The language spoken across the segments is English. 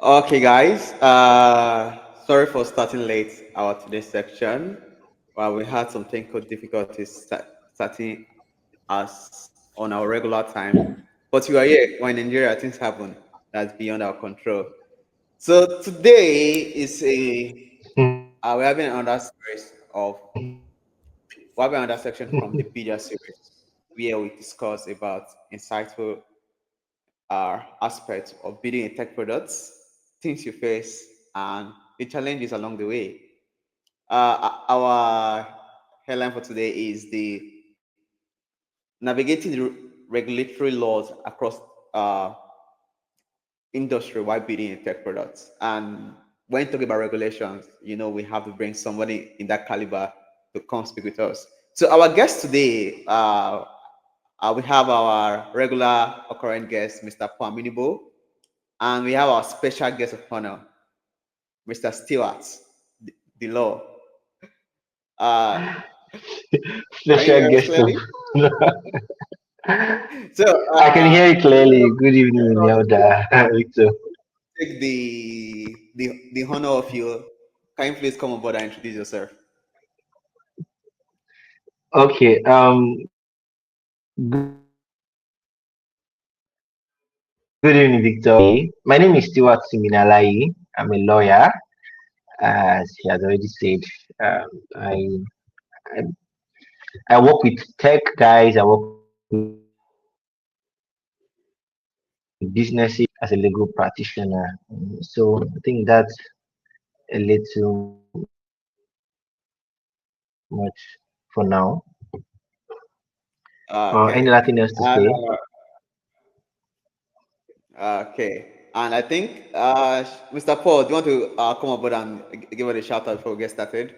Okay, guys. Sorry for starting late our today's section. Well, we had some technical difficulties starting us on our regular time, but you are here. When in Nigeria, things happen that's beyond our control. So today is a we're having another series of we're having another section from the media series where we discuss about insightful aspects of building a tech products, things you face, and the challenges along the way. Our headline for today is the navigating the regulatory laws across uh, industry while building a tech products. And when talking about regulations, we have to bring somebody in that caliber to come speak with us. So our guest today, we have our regular occurring guest, Mr. Paminibo, and we have our special guest of honor, Mr. Stewart, the law. Uh, can you Special hear us guest of clearly? So I can hear you clearly. Good evening, Elder Victor. take the honor of you. Can you please come on board and introduce yourself? Okay. Good evening, Victor. My name is Stewart Siminalai. I'm a lawyer, as he has already said. I I work with tech guys. I work with businesses as a legal practitioner. So I think that's a little much for now. Anything else to Okay. say? And okay. And I think, Mr. Paul, do you want to come on board and give us a shout out before we get started?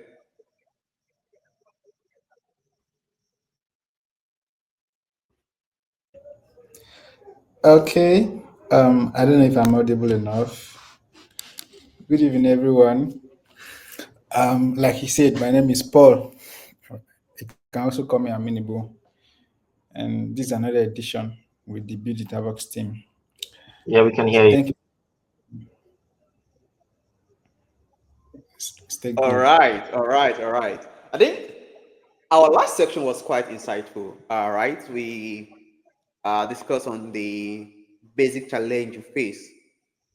Okay. I don't know if I'm audible enough. Good evening, everyone. Like he said, my name is Paul. You can also call me Aminibu. And this is another edition with the Build It Avox team. Yeah, we can So hear you. thank you. Stay All good. right, all right, all right. I think our last section was quite insightful. All right, we discussed on the basic challenge you face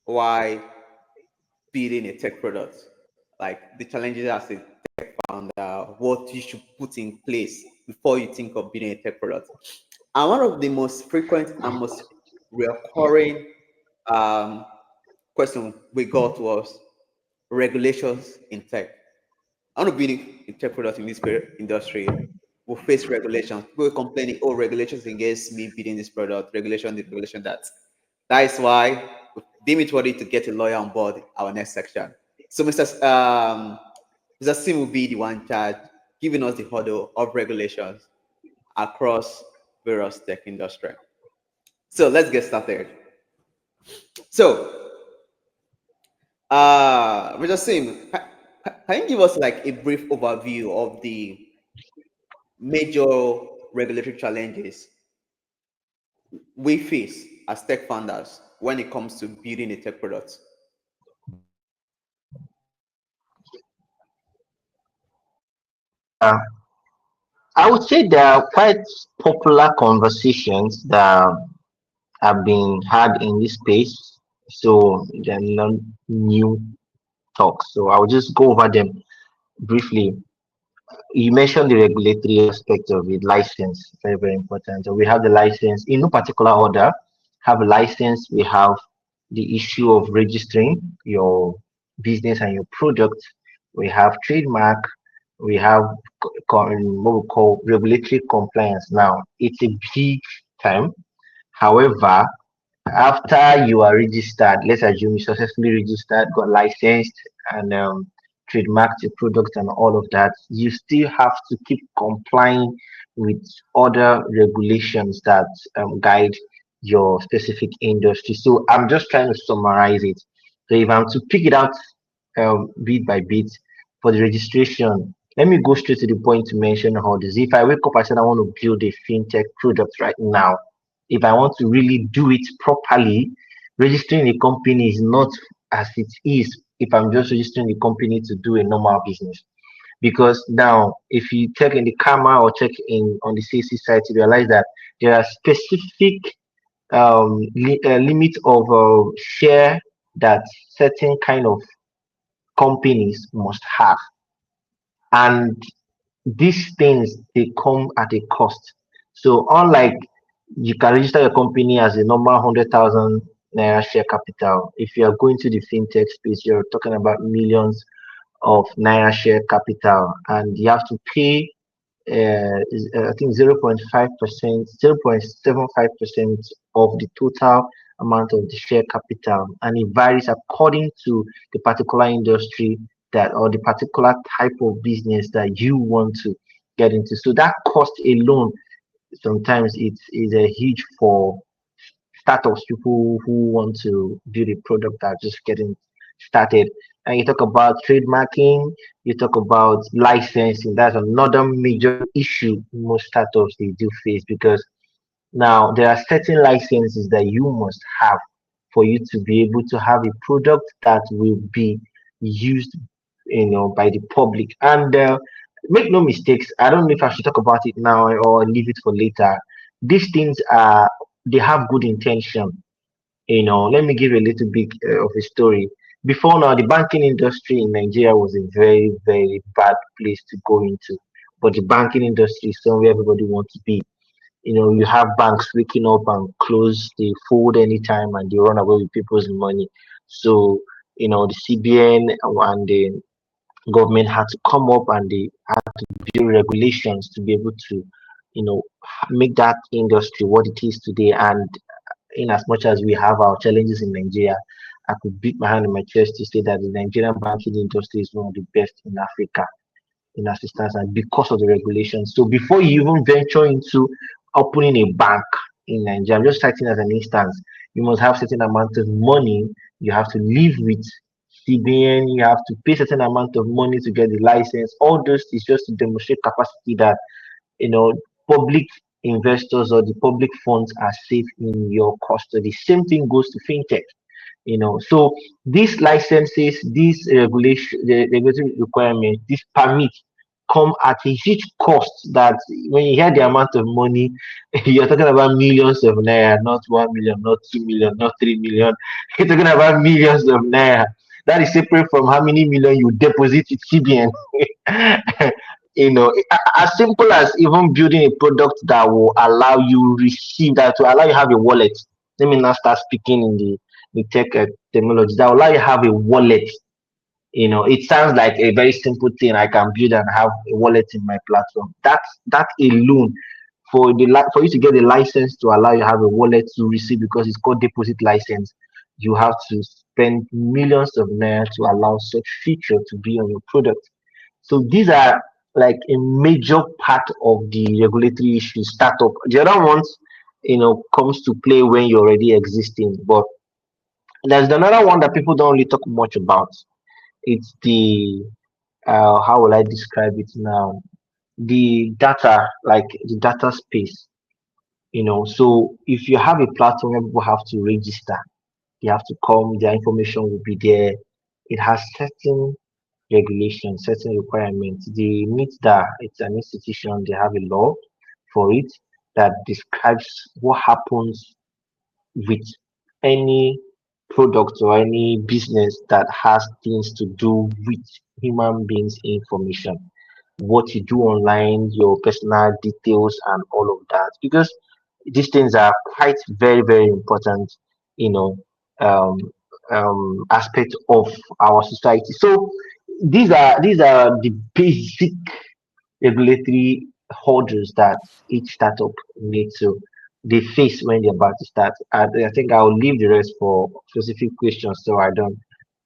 while building a tech product, like the challenges as a founder, what you should put in place before you think of building a tech product. And one of the most frequent and most recurring um, question we got was regulations in tech. I want to build a tech product in this industry. Will face regulations. People complaining, oh, regulations against me building this product, regulation this, regulation that. That is why we deem it worthy to get a lawyer on board our next section. So Mr. Sim will be the one in charge, giving us the hurdle of regulations across various tech industry. So let's get started. So, Mr. Sim, can you give us like a brief overview of the major regulatory challenges we face as tech founders when it comes to building a tech product? Yeah, I would say there are quite popular conversations that have been had in this space, so they're not new talks. So I'll just go over them briefly. You mentioned the regulatory aspect of it, license, very, very important. So we have the license in no particular order. Have a license, we have the issue of registering your business and your product. We have trademark, we have what we call regulatory compliance. Now, it's a big time. However, after you are registered, let's assume you successfully registered, got licensed, and trademarked your product and all of that, you still have to keep complying with other regulations that guide your specific industry. So I'm just trying to summarize it. So if I'm to pick it out bit by bit for the registration, let me go straight to the point to mention how this. If I wake up and said I want to build a fintech product right now, if I want to really do it properly, registering a company is not as it is if I'm just registering the company to do a normal business. Because now, if you check in the camera or check in on the CAC site, you realize that there are specific limit of share that certain kind of companies must have, and these things they come at a cost. So unlike you can register your company as a normal 100,000 naira share capital, if you are going to the fintech space, you're talking about millions of naira share capital, and you have to pay I think 0.5%, 0.75% of the total amount of the share capital, and it varies according to the particular industry that or the particular type of business that you want to get into. So that cost alone sometimes it is a huge for startups, people who want to build a product that are just getting started. And you talk about trademarking, you talk about licensing. That's another major issue most startups they do face, because now there are certain licenses that you must have for you to be able to have a product that will be used, by the public. And make no mistakes, I don't know if I should talk about it now or leave it for later. These things are they have good intention. Let me give you a little bit of a story. Before now, the banking industry in Nigeria was a very, very bad place to go into. But the banking industry is somewhere everybody wants to be. You have banks waking up and close, they fold anytime and they run away with people's money. So, the CBN and the government had to come up and they had to build regulations to be able to, make that industry what it is today. And in as much as we have our challenges in Nigeria, I could beat my hand on my chest to say that the Nigerian banking industry is one of the best in Africa in assistance and because of the regulations. So before you even venture into opening a bank in Nigeria, I'm just citing as an instance, you must have certain amount of money. You have to live with CBN. You have to pay certain amount of money to get the license. All those is just to demonstrate capacity that you know public investors or the public funds are safe in your custody. Same thing goes to fintech. So these licenses, these regulation, the regulatory requirements, these permits come at a huge cost that when you hear the amount of money, you're talking about millions of naira, not 1 million, not 2 million, not 3 million. You're talking about millions of naira. That is separate from how many million you deposit with CBN. As simple as even building a product that will allow you receive that to allow you have a wallet. Let me now start speaking in the tech technology that will allow you have a wallet. It sounds like a very simple thing. I can build and have a wallet in my platform. That alone for you to get a license to allow you to have a wallet to receive, because it's called deposit license, you have to spend millions of naira to allow such feature to be on your product. So these are like a major part of the regulatory issue startup. The other ones, comes to play when you're already existing. But there's another one that people don't really talk much about. It's the how will I describe it now? The data, like the data space. So if you have a platform where people have to register, they have to come, their information will be there. It has certain regulations, certain requirements. The NITDA, it's an institution, they have a law for it that describes what happens with any product or any business that has things to do with human beings information, what you do online, your personal details and all of that, because these things are quite very, very important, you know um, aspect of our society. So these are the basic regulatory hurdles that each startup needs to they face when they're about to start. I think I'll leave the rest for specific questions so I don't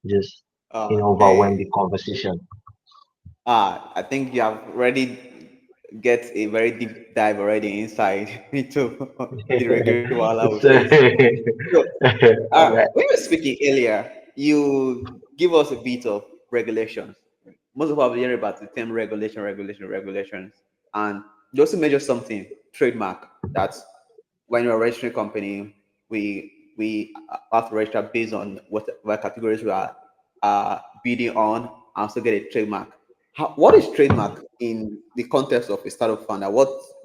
just overwhelm the Okay. conversation. I think you have already get a very deep dive already inside into the regulatory wala we So, face. So, all right. when you were speaking earlier, you give us a bit of regulations. Most of us hear about the term regulations, and you also measure something trademark. That's when you're registering a company, we we have to register based on what categories we are bidding on, and also get a trademark. What is trademark in the context of a startup founder?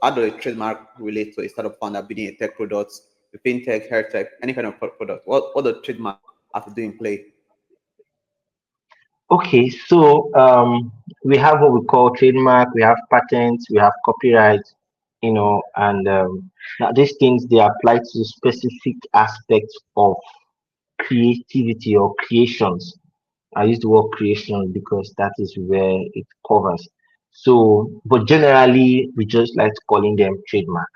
How does a trademark relate to a startup founder bidding a tech product, a fintech, health tech, any kind of product? What does trademark have to do in play? Okay, so we have what we call trademark, we have patents, we have copyright, and now these things they apply to specific aspects of creativity or creations. I use the word creation because that is where it covers. So, but generally, we just like calling them trademark.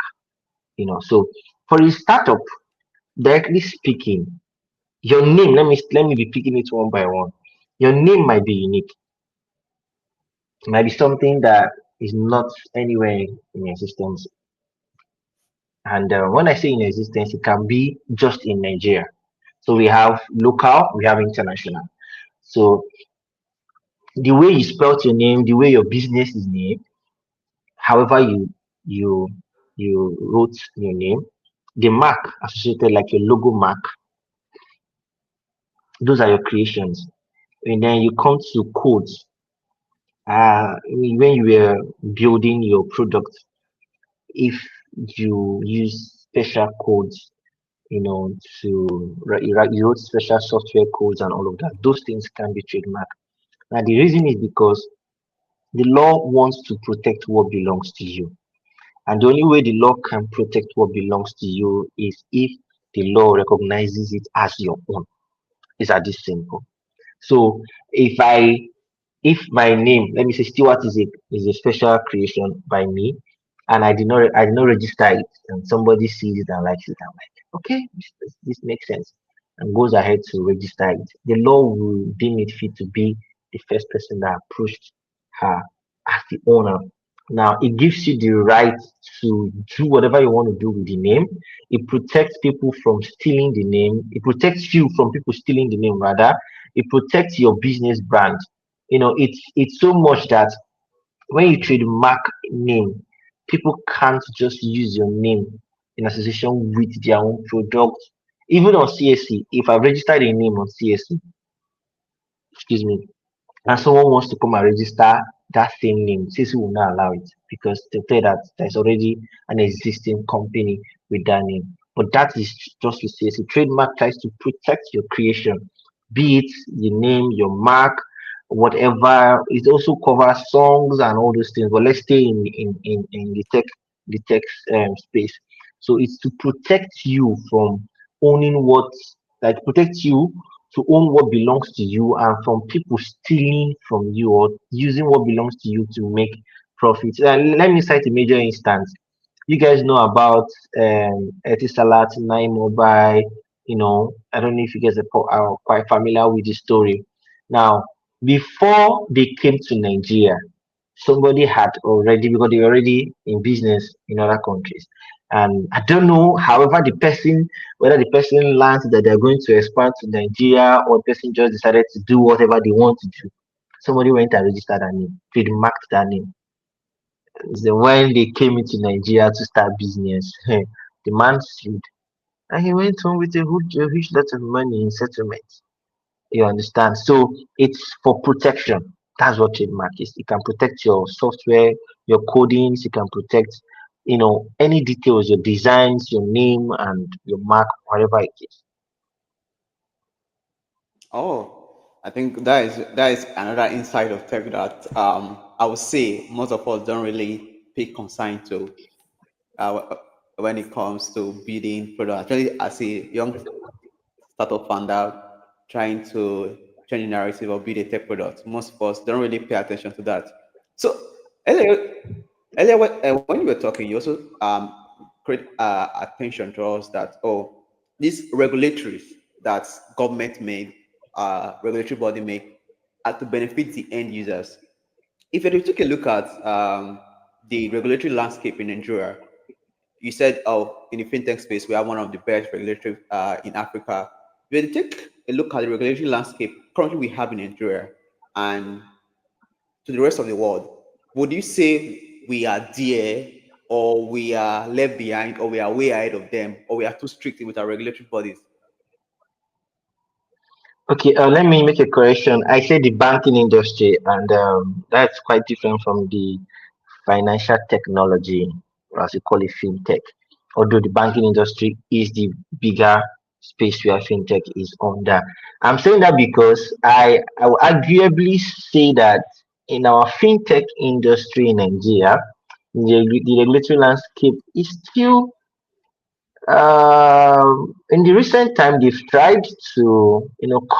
So, for a startup, directly speaking, your name. Let me be picking it one by one. Your name might be unique. It might be something that is not anywhere in existence. And when I say in existence, it can be just in Nigeria. So we have local, we have international. So the way you spelt your name, the way your business is named, however you you wrote your name, the mark associated like your logo mark, those are your creations. And then you come to codes. When you were building your product, if you use special codes, you wrote special software codes and all of that, those things can be trademarked. Now the reason is because the law wants to protect what belongs to you. And the only way the law can protect what belongs to you is if the law recognizes it as your own. It's that this simple. So if I if my name, let me say Stewart is a special creation by me, and I did not register it, and somebody sees it and likes it, I'm like, okay, this makes sense, and goes ahead to register it. The law will deem it fit to be the first person that approached her as the owner. Now it gives you the right to do whatever you want to do with the name. It protects people from stealing the name. It protects you from people stealing the name rather. It protects your business brand. It's so much that when you trademark name, people can't just use your name in association with their own product. Even on CSC, if I registered a name on CSC, excuse me, and someone wants to come and register that same name, CC will not allow it because they say that there's already an existing company with that name. But that is just to say, a trademark tries to protect your creation, be it your name, your mark, whatever. It also covers songs and all those things. But let's stay in the tech space. So it's to protect you from owning what, like protect you to own what belongs to you and from people stealing from you or using what belongs to you to make profits. Let me cite a major instance. You guys know about Etisalat, Nine Mobile. I don't know if you guys are quite familiar with the story. Now, before they came to Nigeria, somebody had already, because they were already in business in other countries. And I don't know, however, whether the person learned that they're going to expand to Nigeria or the person just decided to do whatever they want to do. Somebody went and registered that name, trademarked that name. So when they came into Nigeria to start business, the man sued and he went home with a huge lot of money in settlement. You understand? So it's for protection. That's what trademark is. It can protect your software, your codings, it can protect, any details, your designs, your name and your mark, whatever it is. Oh, I think that is another insight of tech that I would say most of us don't really pay concern to uh, when it comes to building products. Especially as a young startup founder trying to change the narrative or build a tech product, most of us don't really pay attention to that. So earlier, when you were talking, you also create attention to us that these regulatories that government made, regulatory body make, are to benefit the end users. If you take a look at the regulatory landscape in Nigeria, you said, in the fintech space, we are one of the best regulatory in Africa. If you take a look at the regulatory landscape currently we have in Nigeria and to the rest of the world, would you say we are there, or we are left behind, or we are way ahead of them, or we are too strict with our regulatory bodies? Okay, let me make a correction. I said the banking industry, and that's quite different from the financial technology, or as we call it, fintech. Although the banking industry is the bigger space where fintech is under. I'm saying that because I will arguably say that in our fintech industry in Nigeria, the regulatory landscape is still in the recent time, they've tried to,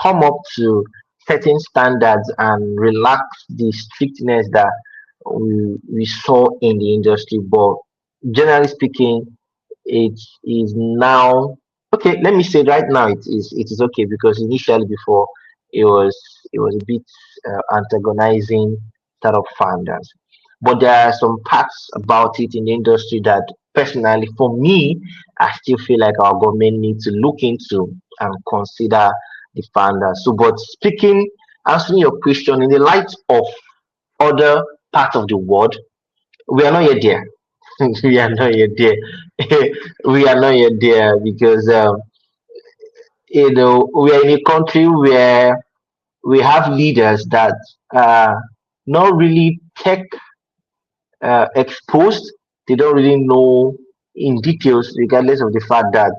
come up to certain standards and relax the strictness that we saw in the industry. But generally speaking, it is now okay. Let me say right now it is okay because initially before it was it was a bit antagonizing startup founders, but there are some parts about it in the industry that personally for me I still feel like our government needs to look into and consider the founders. So, but speaking, answering your question in the light of other parts of the world, we are not yet there. We are not yet there. We are not yet there because we are in a country where we have leaders that are not really tech exposed. They don't really know in details, regardless of the fact that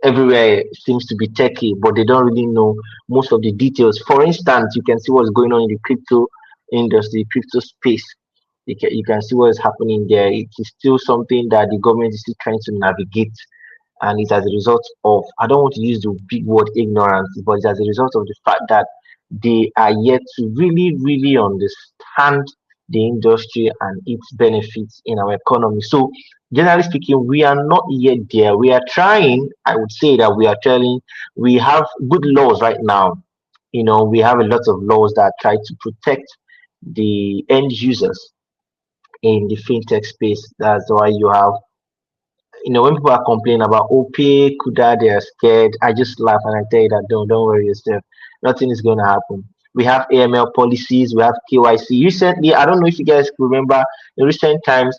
everywhere seems to be techy, but they don't really know most of the details. For instance, you can see what's going on in the crypto industry, crypto space. You can see what is happening there. It is still something that the government is still trying to navigate, and it's as a result of, I don't want to use the big word ignorance, but it's as a result of the fact that they are yet to really, really understand the industry and its benefits in our economy. So, generally speaking, we are not yet there. We are trying, I would say that we are trying, we have good laws right now. We have a lot of laws that try to protect the end users in the fintech space. That's why you have, when people are complaining about OP, Kuda, they are scared. I just laugh and I tell you that don't worry yourself. Nothing is going to happen. We have AML policies, we have KYC. Recently, I don't know if you guys could remember, in recent times,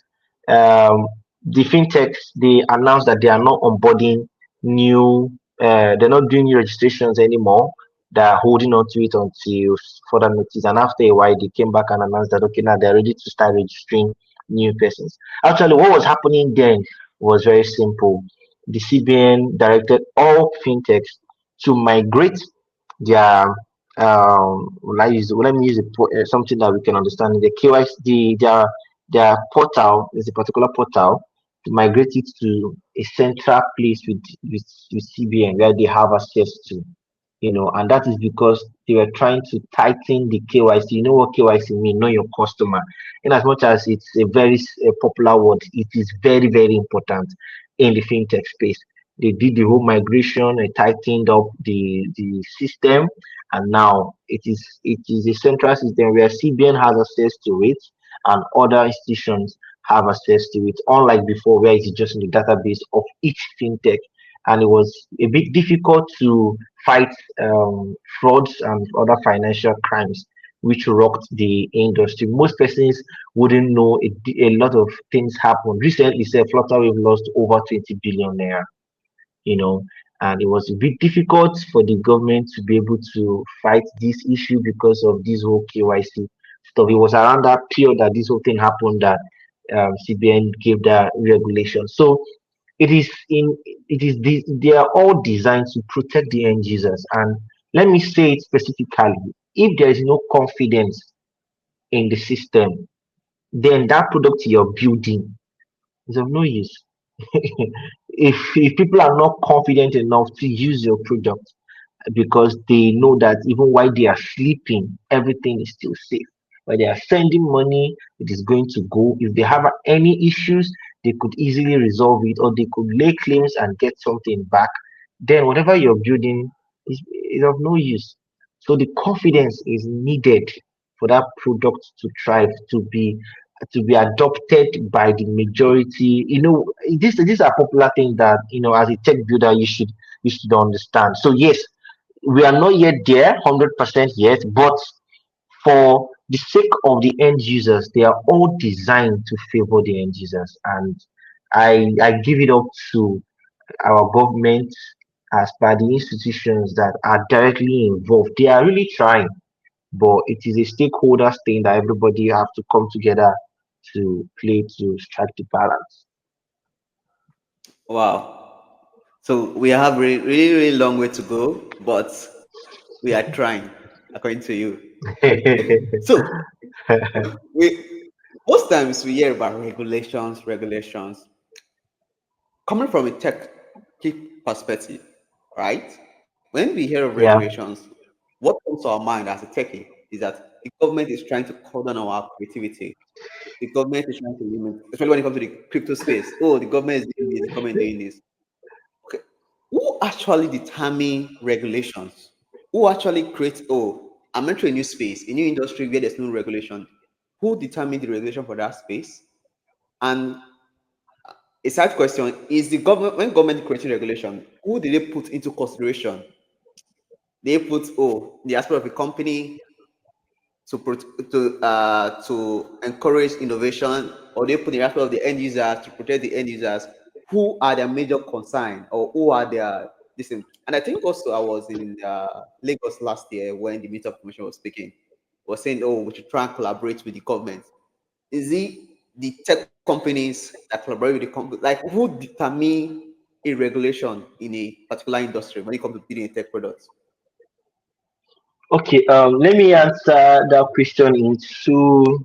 the fintechs, they announced that they are not onboarding new, they're not doing new registrations anymore. They're holding on to it until further notice. And after a while, they came back and announced that, okay, now they're ready to start registering new persons. Actually, what was happening then was very simple. The CBN directed all fintechs to migrate their let me use something that we can understand. The KYC, their portal is a particular portal, to migrate it to a central place with CBN where they have access to, and that is because they were trying to tighten the KYC. You know what KYC mean? Know your customer. In as much as it's a very popular word, it is very, very important in the fintech space. They did the whole migration and tightened up the system, and now it is a central system where CBN has access to it, and other institutions have access to it. Unlike before, where it is just in the database of each fintech, and it was a bit difficult to fight frauds and other financial crimes which rocked the industry. Most persons wouldn't know a lot of things happened. Recently, say Flutterwave lost over 20 billion naira, you know, and it was a bit difficult for the government to be able to fight this issue because of this whole KYC stuff. It was around that period that this whole thing happened that CBN gave that regulation. So it is in it is they are all designed to protect the end users. And let me say it specifically: if there is no confidence in the system, then that product you're building is of no use. If people are not confident enough to use your product because they know that even while they are sleeping, everything is still safe. When they are sending money, it is going to go. If they have any issues, they could easily resolve it, or they could lay claims and get something back. Then whatever you're building is of no use. So the confidence is needed for that product to thrive, to be adopted by the majority. These are popular things that, as a tech builder, you should understand. So yes, we are not yet there 100% yet, but for the sake of the end users, they are all designed to favor the end users. And I give it up to our government as per the institutions that are directly involved. They are really trying, but it is a stakeholders thing that everybody have to come together to play to strike the balance. Wow. So we have really, really long way to go, but we are trying, according to you. So we most times we hear about regulations. Coming from a tech perspective, right? When we hear of Yeah. regulations, what comes to our mind as a techie is that the government is trying to cut down on our creativity. The government is trying to limit, especially when it comes to the crypto space. Oh, the government is doing this, the government is doing this. Okay. Who actually determine regulations? Who actually creates, oh, I'm entering a new space, a new industry where there's no regulation. Who determine the regulation for that space? And a side question is the government, when government creating regulation, who did they put into consideration? They put, oh, the aspect of a company to encourage innovation, or they put the aspect of the end users to protect the end users. Who are their major concern, or who are their this thing? And I think also I was in Lagos last year when the Meetup Commission was speaking, was saying, oh, we should try and collaborate with the government. Is it the tech companies that collaborate with the company? Like, who determine a regulation in a particular industry when it comes to building a tech products? Okay, let me answer that question into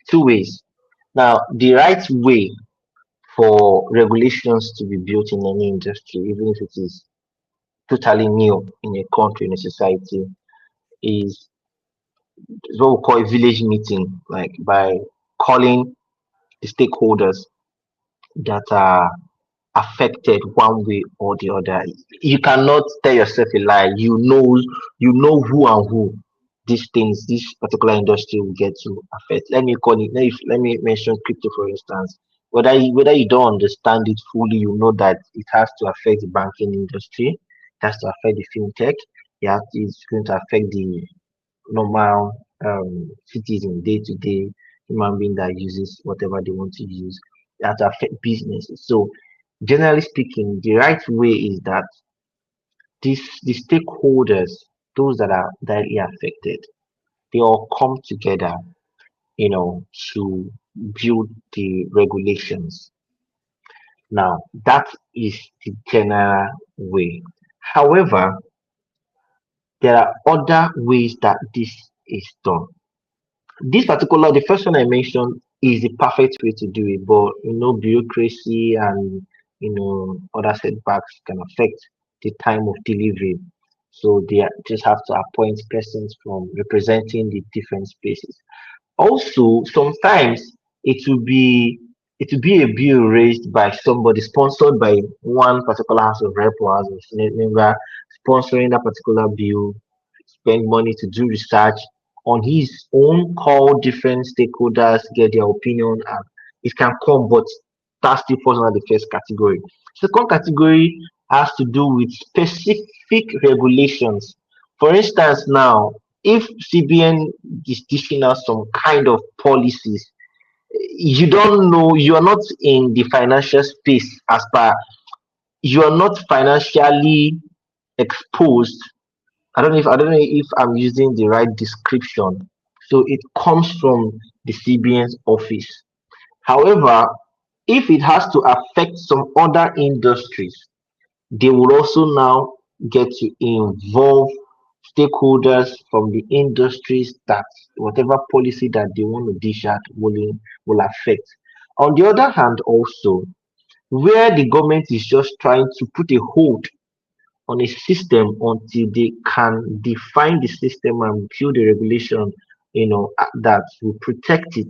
two ways. Now, the right way for regulations to be built in any industry, even if it is totally new in a country, in a society, is what we call a village meeting, like by calling the stakeholders that are affected one way or the other. You cannot tell yourself a lie. You know who and who these things, this particular industry will get to affect. Let me call it. Let me mention crypto for instance. Whether you don't understand it fully, you know that it has to affect the banking industry. It has to affect the fintech. It's going to affect the normal citizen, day to day human being that uses whatever they want to use. That affect businesses. So generally speaking, the right way is that the stakeholders, those that are directly affected, they all come together, to build the regulations. Now, that is the general way. However, there are other ways that this is done. The first one I mentioned is the perfect way to do it, but bureaucracy and other setbacks can affect the time of delivery. So just have to appoint persons from representing the different spaces. Also, sometimes it will be it will be a bill raised by somebody, sponsored by one particular house of rep or house of senate member, sponsoring that particular bill, spend money to do research on his own, call different stakeholders, get their opinion, and it can come, but that still falls under the first category. Second category has to do with specific regulations. For instance, now, if CBN is dishing out some kind of policies, you don't know, you are not in the financial space, as per you are not financially exposed. I don't know if I'm using the right description. So it comes from the CBN's office. However, if it has to affect some other industries, they will also now get to involve stakeholders from the industries that whatever policy that they want to dish out will affect. On the other hand, also, where the government is just trying to put a hold on a system until they can define the system and build a regulation, that will protect it,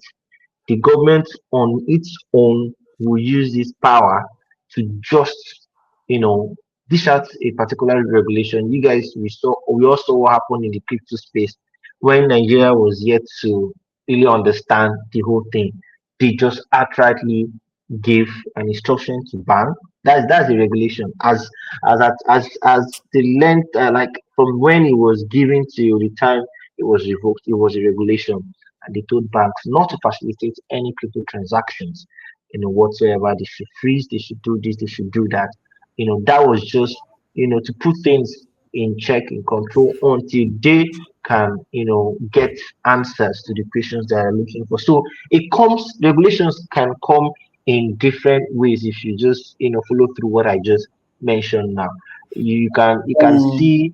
the government on its own will use this power to just, you know, dish out a particular regulation. You guys, we all saw what happened in the crypto space when Nigeria was yet to really understand the whole thing. They just outrightly gave an instruction to ban. That's a regulation. As the length, like from when it was given to the time it was revoked, it was a regulation, and they told banks not to facilitate any crypto transactions, whatsoever. They should freeze, they should do this, they should do that. That was just, to put things in check, in control until they can, get answers to the questions they are looking for. So regulations can come in different ways if you just, follow through what I just mentioned now. You can Um, see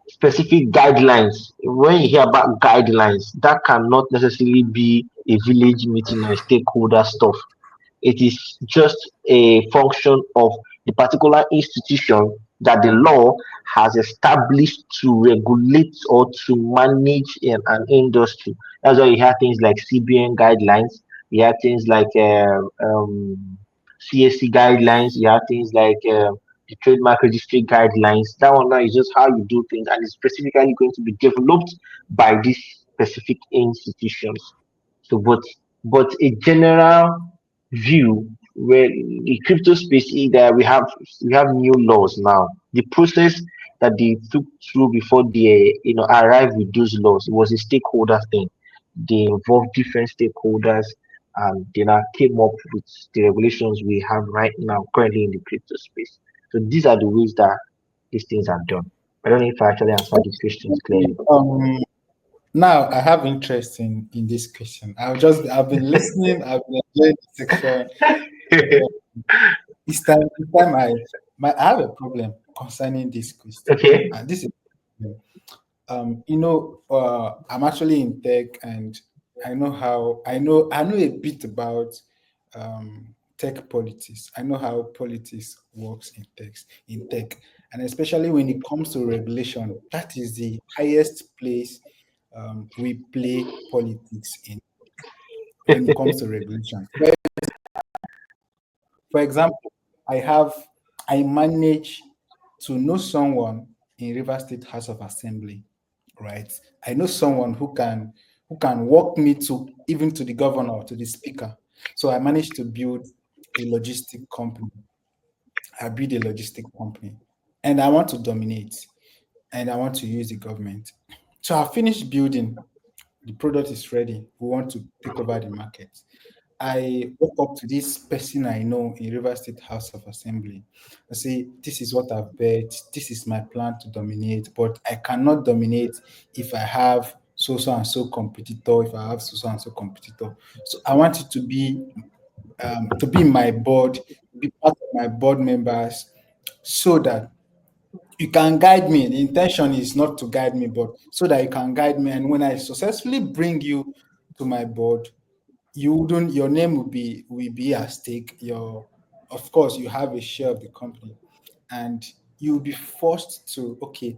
specific guidelines. When you hear about guidelines, that cannot necessarily be a village meeting and stakeholder stuff. It is just a function of the particular institution that the law has established to regulate or to manage an industry. That's why you have things like CBN guidelines, you have things like CSC guidelines, you have things like the trademark registry guidelines. That one now is just how you do things, and it's specifically going to be developed by these specific institutions. So, but a general view where the crypto space is that we have new laws now. The process that they took through before they arrived with those laws, it was a stakeholder thing. They involved different stakeholders, and they now came up with the regulations we have right now currently in the crypto space. So these are the ways that these things are done. I don't know if I actually answered the questions clearly. um, Now I have interest in this question. I've been listening. I've been enjoying the section. It's time I have a problem concerning this question, Okay. and this is I'm actually in tech, and I know a bit about tech politics. I know how politics works in tech, and especially when it comes to regulation, that is the highest place we play politics in when it comes to regulation. For example, I have I manage to know someone in River State House of Assembly, right? I know someone who can walk me to even to the governor, to the speaker. So I managed to build a logistic company. I build a logistic company, and I want to dominate, and I want to use the government. So I finished building. The product is ready. We want to take over the market. I woke up to this person I know in River State House of Assembly. I say, this is what I've bet. This is my plan to dominate, but I cannot dominate if I have so and so competitor. If I have so and so competitor, so I want it to be my board, be part of my board members, so that you can guide me. The intention is not to guide me, but so that you can guide me. And when I successfully bring you to my board, your name will be at stake. Of course, you have a share of the company, and you'll be forced to, okay,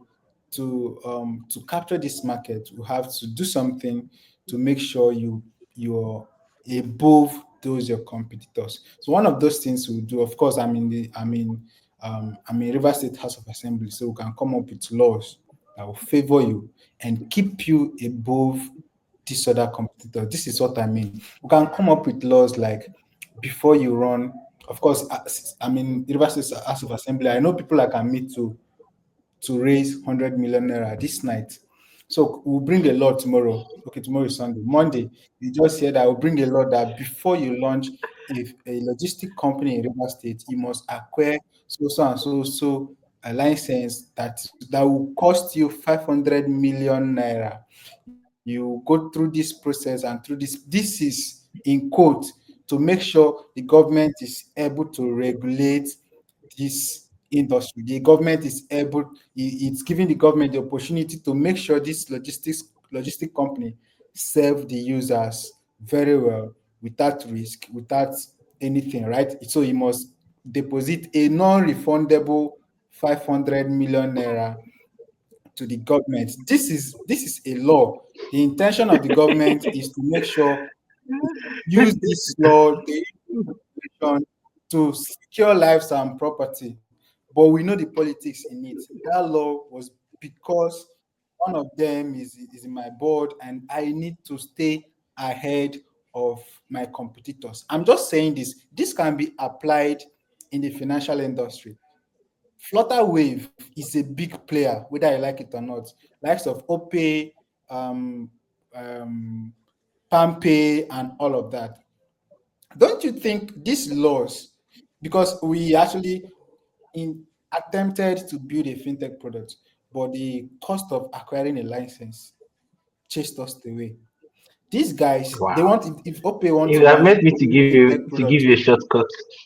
to capture this market. You have to do something to make sure you're above those your competitors. So one of those things we'll do, of course, I'm in River State House of Assembly, so we can come up with laws that will favor you and keep you above this other competitor. This is what I mean. We can come up with laws like, before you run, of course, I'm in University House of Assembly. I know people I can meet to raise 100 million naira this night. So we'll bring a law tomorrow. Okay, tomorrow is Sunday. Monday, you just hear that we'll bring a law that before you launch a logistic company in River State, you must acquire so and so a license that will cost you 500 million naira. You go through this process and through this. This is in quote to make sure the government is able to regulate this industry. The government is able, it's giving the government the opportunity to make sure this logistic company serve the users very well, without risk, without anything, right? So you must deposit a non-refundable 500 million naira to the government. This is a law. The intention of the government is to make sure they use this law, they use regulation to secure lives and property. But we know the politics in it. That law was because one of them is in my board, and I need to stay ahead of my competitors. I'm just saying this. This can be applied in the financial industry. Flutter Wave is a big player, whether I like it or not. Likes of Opay, um, um, Pampay, and all of that. Don't you think these laws, because we actually attempted to build a fintech product, but the cost of acquiring a license chased us away. These guys, they Wow. want, if Opay want to You have launch meant me a fintech to product give you a today,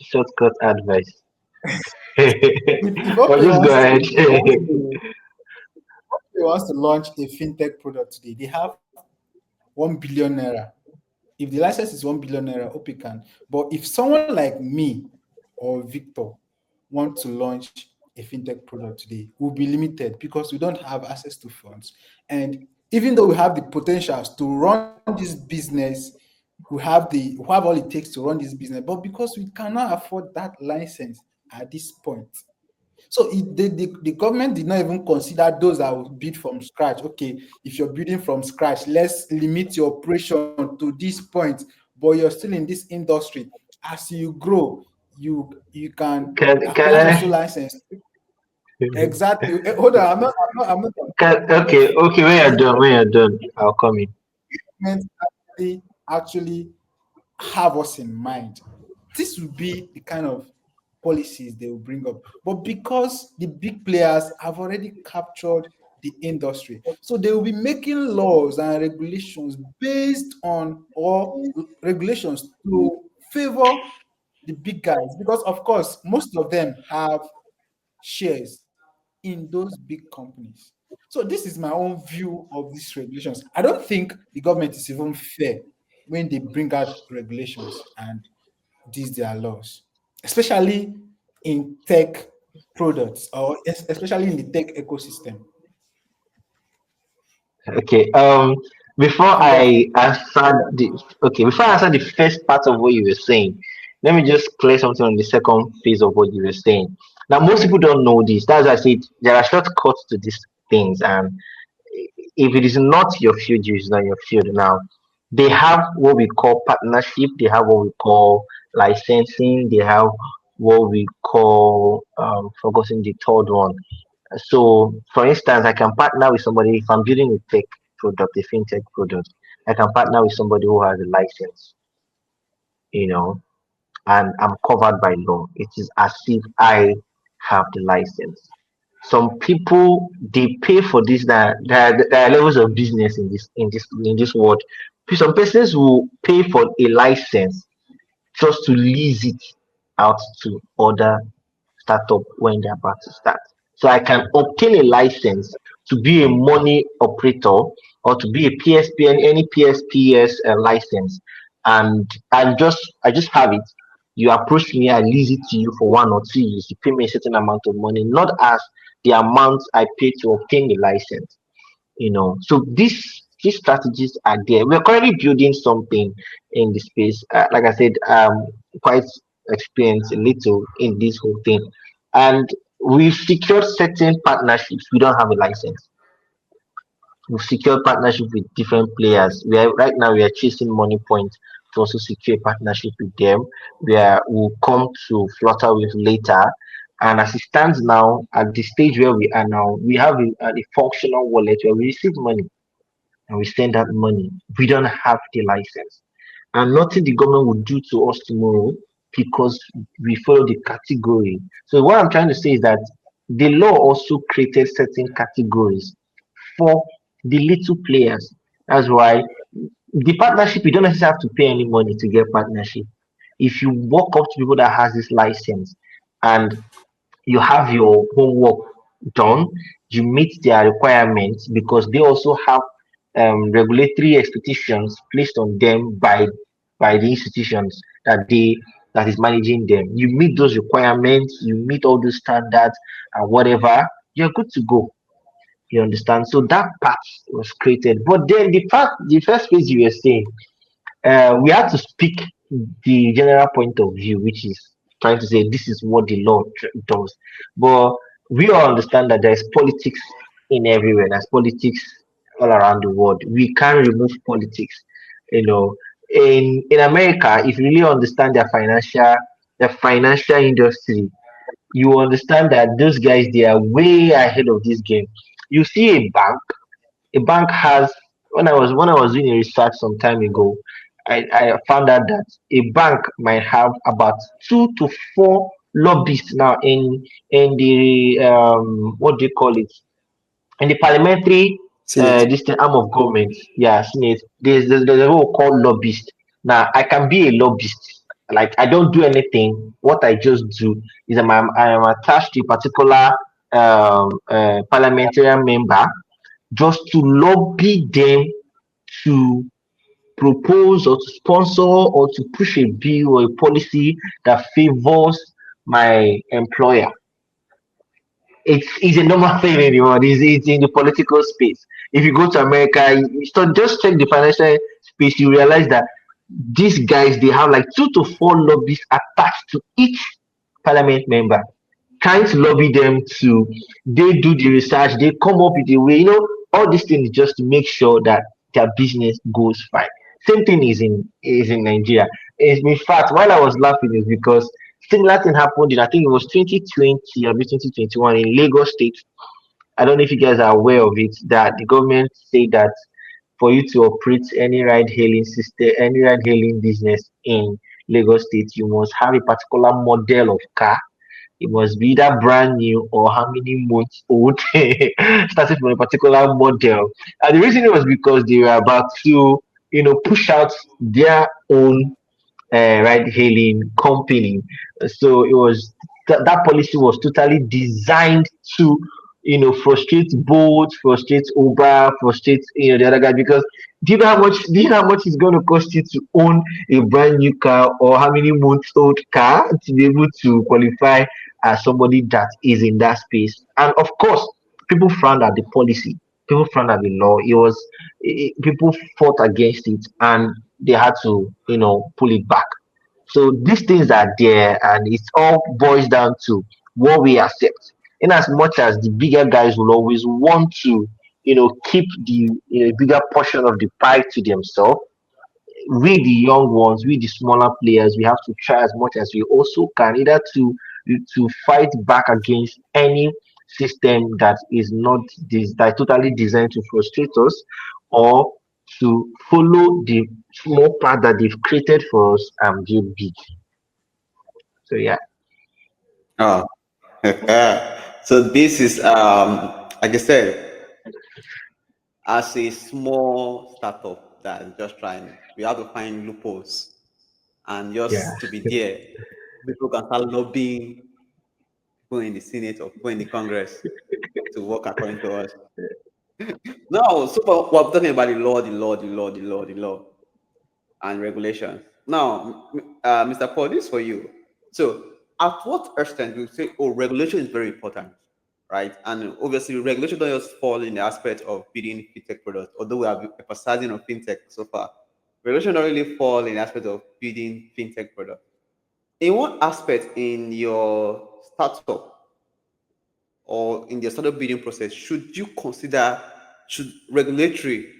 shortcut advice. if But Opay just go wants ahead. to launch a fintech product today, they have 1 billion naira. If the license is 1 billion naira, Opay can. But if someone like me or Victor want to launch a fintech product today, we'll be limited because we don't have access to funds. And even though we have the potentials to run this business, we have all it takes to run this business, but because we cannot afford that license at this point. So the government did not even consider those that will build from scratch. Okay, if you're building from scratch, let's limit your operation to this point, but you're still in this industry. As you grow, you can Can apply also I? license. Exactly. Hold on, I'm not Okay, okay. When you're done, I'll come in. actually have us in mind. This will be the kind of policies they will bring up. But because the big players have already captured the industry, so they will be making laws and regulations based on or regulations to favor the big guys. Because of course, most of them have shares in those big companies. So this is my own view of these regulations. I don't think the government is even fair when they bring out regulations and these their laws, especially in tech products or especially in the tech ecosystem. Okay. Before I'm done. I answer before I answer the first part of what you were saying, let me just clear something on the second phase of what you were saying. Now, most people don't know this. That's why I said there are shortcuts to these things, and if it is not your field, it is not your field. Now, they have what we call partnership. They have what we call licensing. They have what we call forgetting the third one. So, for instance, I can partner with somebody if I'm building a tech product, a fintech product. I can partner with somebody who has a license, you know, and I'm covered by law. It is as if I have the license. Some people they pay for this. There are levels of business in this world. Some persons will pay for a license just to lease it out to other startup when they're about to start. So I can obtain a license to be a money operator or to be a PSP and any PSPS license, and I just have it. You approach me, I lease it to you for 1 or 2 years. You pay me a certain amount of money, not as the amount I pay to obtain the license. So these strategies are there. We're currently building something in the space. Like I said, quite experienced a little in this whole thing, and we've secured certain partnerships. We don't have a license. We've secured partnership with different players. We are chasing money point to also secure a partnership with them. We'll come to flutter with later. And as it stands now, at the stage where we are now, we have a functional wallet where we receive money and we send out money. We don't have the license. And nothing the government will do to us tomorrow because we follow the category. So what I'm trying to say is that the law also created certain categories for the little players. That's why the partnership, you don't necessarily have to pay any money to get partnership. If you walk up to people that has this license and you have your homework done, you meet their requirements because they also have regulatory expectations placed on them by the institutions that is managing them. You meet those requirements, you meet all those standards and whatever, you're good to go. You understand? So that part was created. But then the first phase you were saying, we have to speak the general point of view, which is trying to say this is what the law does. But we all understand that there's politics in everywhere. There's politics all around the world. We can't remove politics. You know, in America, if you really understand their financial industry, you understand that those guys they are way ahead of this game. You see a bank has when I was doing a research some time ago, I found out that a bank might have about 2 to 4 lobbyists now in the what do you call it, in the parliamentary Senate. this thing, arm of government, yeah, Senate, there's a role called lobbyist. Now I can be a lobbyist. Like I don't do anything. What I just do is I am attached to a particular parliamentarian member just to lobby them to propose or to sponsor or to push a bill or a policy that favors my employer. It's a normal thing anymore. It's in the political space. If you go to America, so just check the financial space, you realize that these guys they have like 2 to 4 lobbies attached to each parliament member, trying to lobby them to they do the research, they come up with a way, all these things just to make sure that their business goes fine. Same thing is in Nigeria. In fact, while I was laughing is because similar thing happened in I think it was 2020 or 2021 in Lagos State. I don't know if you guys are aware of it, that the government say that for you to operate any ride hailing system, any ride hailing business in Lagos State, you must have a particular model of car. It must be either brand new or how many months old, starting from a particular model. And the reason it was because they were about to, push out their own ride hailing company. So it was that policy was totally designed to frustrate Bolt, frustrate Uber, frustrate the other guy, because do you know how much it's going to cost you to own a brand new car or how many months old car to be able to qualify as somebody that is in that space. And of course, people frowned at the policy, people frowned at the law. People fought against it, and they had to pull it back. So these things are there, and it all boils down to what we accept. In as much as the bigger guys will always want to keep the bigger portion of the pie to themselves, we the young ones, we the smaller players, we have to try as much as we also can, either to fight back against any system that is not that totally designed to frustrate us, or to follow the small path that they've created for us and build big. So yeah. Oh, so this is like I said, as a small startup that is just trying, we have to find loopholes and Yeah. just to be there. People can start lobbying people in the Senate or people in the Congress to work according to us. Now, so we're talking about the law, and regulations. Now, Mr. Paul, this is for you. So, at what extent do you say, oh, regulation is very important, right? And obviously, regulation don't just fall in the aspect of building fintech products, although we have emphasizing on fintech so far. Regulation don't really fall in the aspect of building fintech products. In what aspect in your startup or in the startup building process should you consider, should regulatory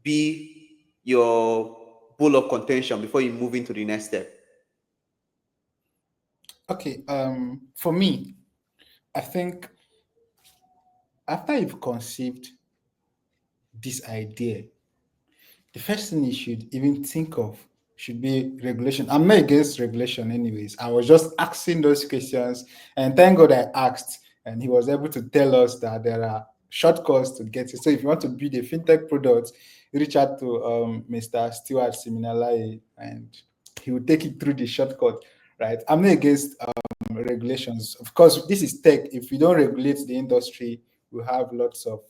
be your bowl of contention before you move into the next step? Okay, for me, I think after you've conceived this idea, the first thing you should even think of should be regulation. I'm not against regulation, anyways. I was just asking those questions, and thank God I asked, and he was able to tell us that there are shortcuts to get it. So if you want to build a fintech product, reach out to Mr. Stewart Siminalai, and he will take you through the shortcut. Right? I'm not against regulations. Of course, this is tech. If we don't regulate the industry, we have lots of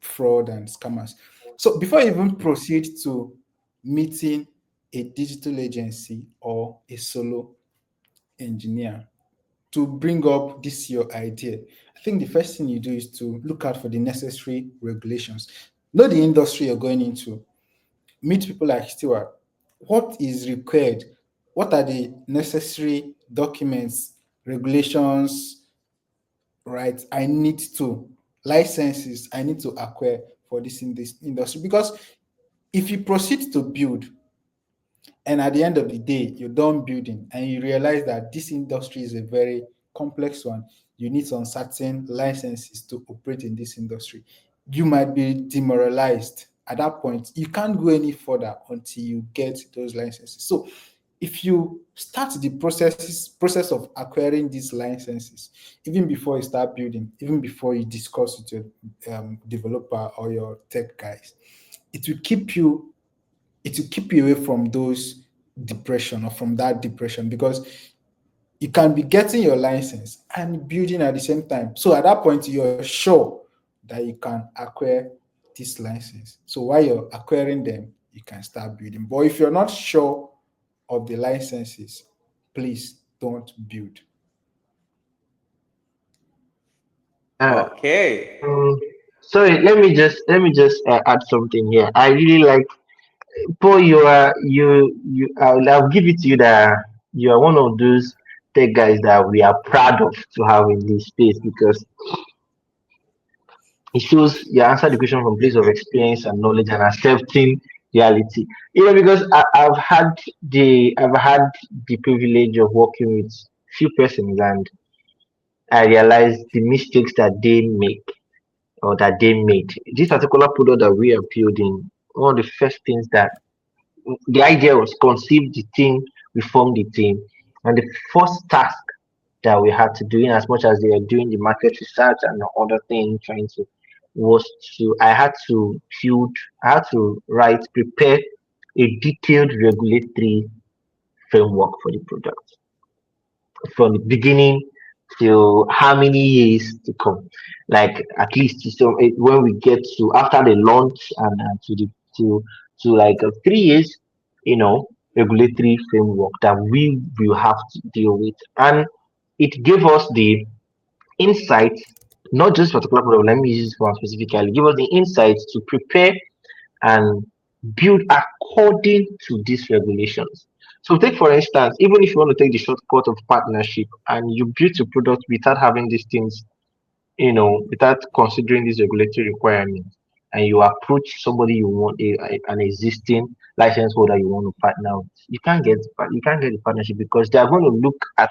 fraud and scammers. So before you even proceed to meeting a digital agency or a solo engineer to bring up this your idea, I think the first thing you do is to look out for the necessary regulations. Know the industry you're going into. Meet people like Stewart. What is required? What are the necessary documents, regulations, right? I need to licenses I need to acquire for this in this industry, because if you proceed to build and at the end of the day you're done building and you realize that this industry is a very complex one, you need some certain licenses to operate in this industry, you might be demoralized. At that point you can't go any further until you get those licenses. So if you start the process of acquiring these licenses, even before you start building, even before you discuss with your developer or your tech guys, it will keep you it will keep you away from those depression or from that depression, because you can be getting your license and building at the same time. So at that point, you're sure that you can acquire this license. So while you're acquiring them, you can start building. But if you're not sure of the licenses, please don't build. Uh, Okay. um, Sorry, let me just add something here. I really like Paul. I'll give it to you that you are one of those tech guys that we are proud of to have in this space, because it shows you answer the question from a place of experience and knowledge and accepting reality. Because I've had the privilege of working with few persons, and I realized the mistakes that they make or that they made. This particular product that we are building, one of the first things that the idea was conceived the team, we formed the team, and the first task that we had to do, in as much as they are doing the market research and other things, trying to was to I had to prepare a detailed regulatory framework for the product from the beginning till how many years to come. Like at least when we get to after the launch and to like 3 years, you know, regulatory framework that we will have to deal with, and it gave us the insight, not just particular product. Let me use this one specifically. Give us the insights to prepare and build according to these regulations. So take for instance, even if you want to take the shortcut of partnership and you build a product without having these things, without considering these regulatory requirements, and you approach somebody you want an existing license holder you want to partner with, you can't get the partnership, because they are going to look at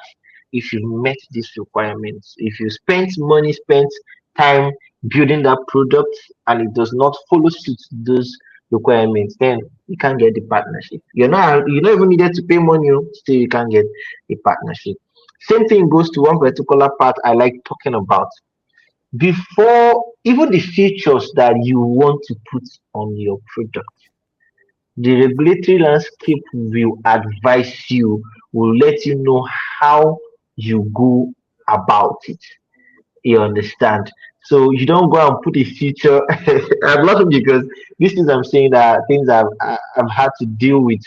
if you met these requirements. If you spent time building that product and it does not follow suit those requirements, then you can't get the partnership. You're not even needed to pay money, still you can't get a partnership. Same thing goes to one particular part I like talking about. Before even the features that you want to put on your product, the regulatory landscape will advise you, will let you know how you go about it. You understand? So you don't go and put a feature. I'm laughing because these things I'm saying are things I've had to deal with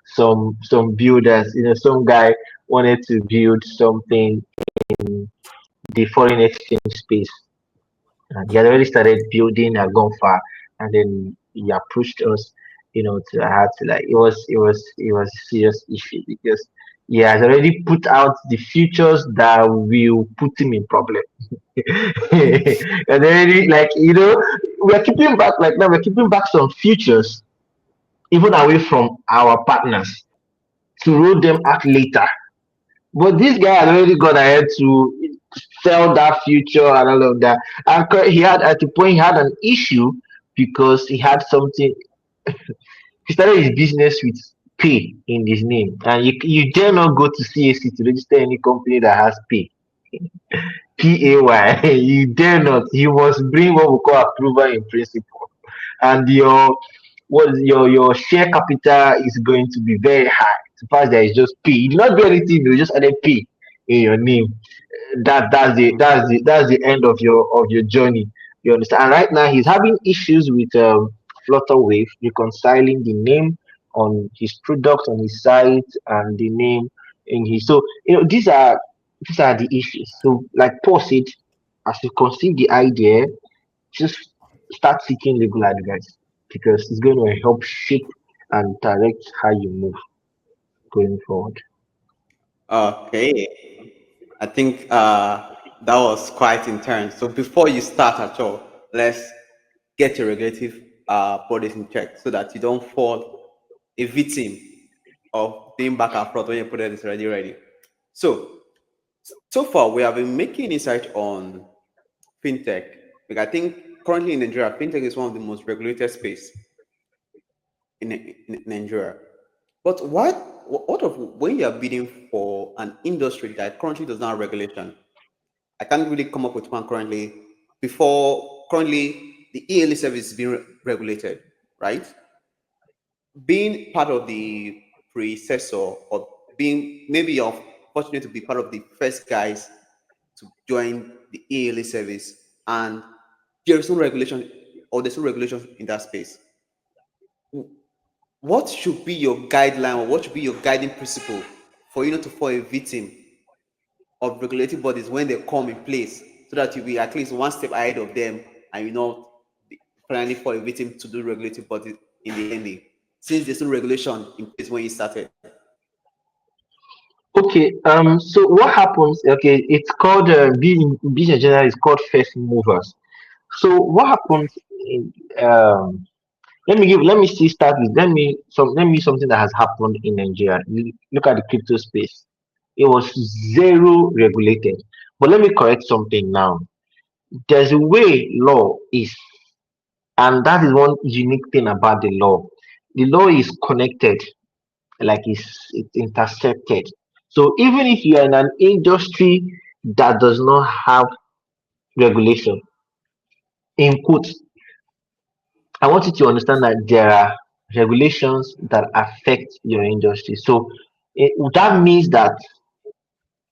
some builders. Some guy wanted to build something in the foreign exchange space, and he had already started building, had gone far, and then he approached us, to I had to, like, it was a serious issue, because he has already put out the features that will put him in problem. And then, like, we're keeping back, like now we're keeping back some features even away from our partners to roll them out later. But this guy had already gone ahead to sell that future and all of that. And he had, at the point, he had an issue because he had something. He started his business with pay in his name, and you dare not go to CAC to register any company that has pay. PAY. You dare not. You must bring what we call approval in principle, and your share capital is going to be very high. So far, there is just P. You do not do anything. You just add P in your name. That's the end of your journey. You understand? And right now, he's having issues with Flutterwave reconciling the name on his product on his site and the name in his. So these are the issues. So, like Paul said, as you conceive the idea, just start seeking legal advice, because it's going to help shape and direct how you move going forward. Okay. I think that was quite intense. So before you start at all, let's get your regulative bodies in check so that you don't fall a victim of being back and forth when your product is already ready. So, so far we have been making insight on fintech. Like I think currently in Nigeria, fintech is one of the most regulated space in Nigeria. But what of when you are bidding for an industry that currently does not have regulation? I can't really come up with one currently. Before currently, the ELE service is being regulated, right? Being part of the predecessor, or being, maybe you're fortunate to be part of the first guys to join the ELE service, and there is no regulation, or there's no regulation in that space. What should be your guideline, or what should be your guiding principle for you not to fall a victim of regulatory bodies when they come in place, so that you be at least one step ahead of them, and you not finally fall a victim to the regulatory bodies in the ending, since there's no regulation in place when you started. Okay, so what happens? Okay, it's called being in business general is called first movers. So what happens in let me see start with let me something that has happened in Nigeria. You look at the crypto space. It was zero regulated. But let me correct something now. There's a way law is, and that is one unique thing about the law. The law is connected, like it's intercepted. So even if you are in an industry that does not have regulation, in quotes, I want you to understand that there are regulations that affect your industry. So that means that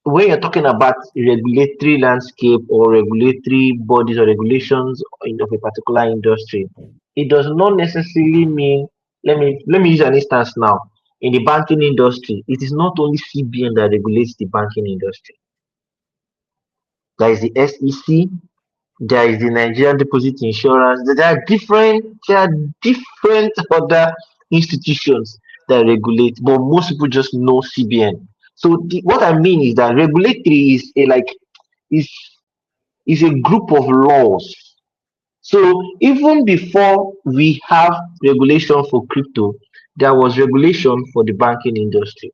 when you're talking about regulatory landscape or regulatory bodies or regulations of a particular industry, it does not necessarily mean. Let me use an instance now. In the banking industry, it is not only CBN that regulates the banking industry. There is the SEC, there is the Nigerian Deposit Insurance. There are different other institutions that regulate, but most people just know CBN. So what I mean is that regulatory is is a group of laws. So even before we have regulation for crypto, there was regulation for the banking industry.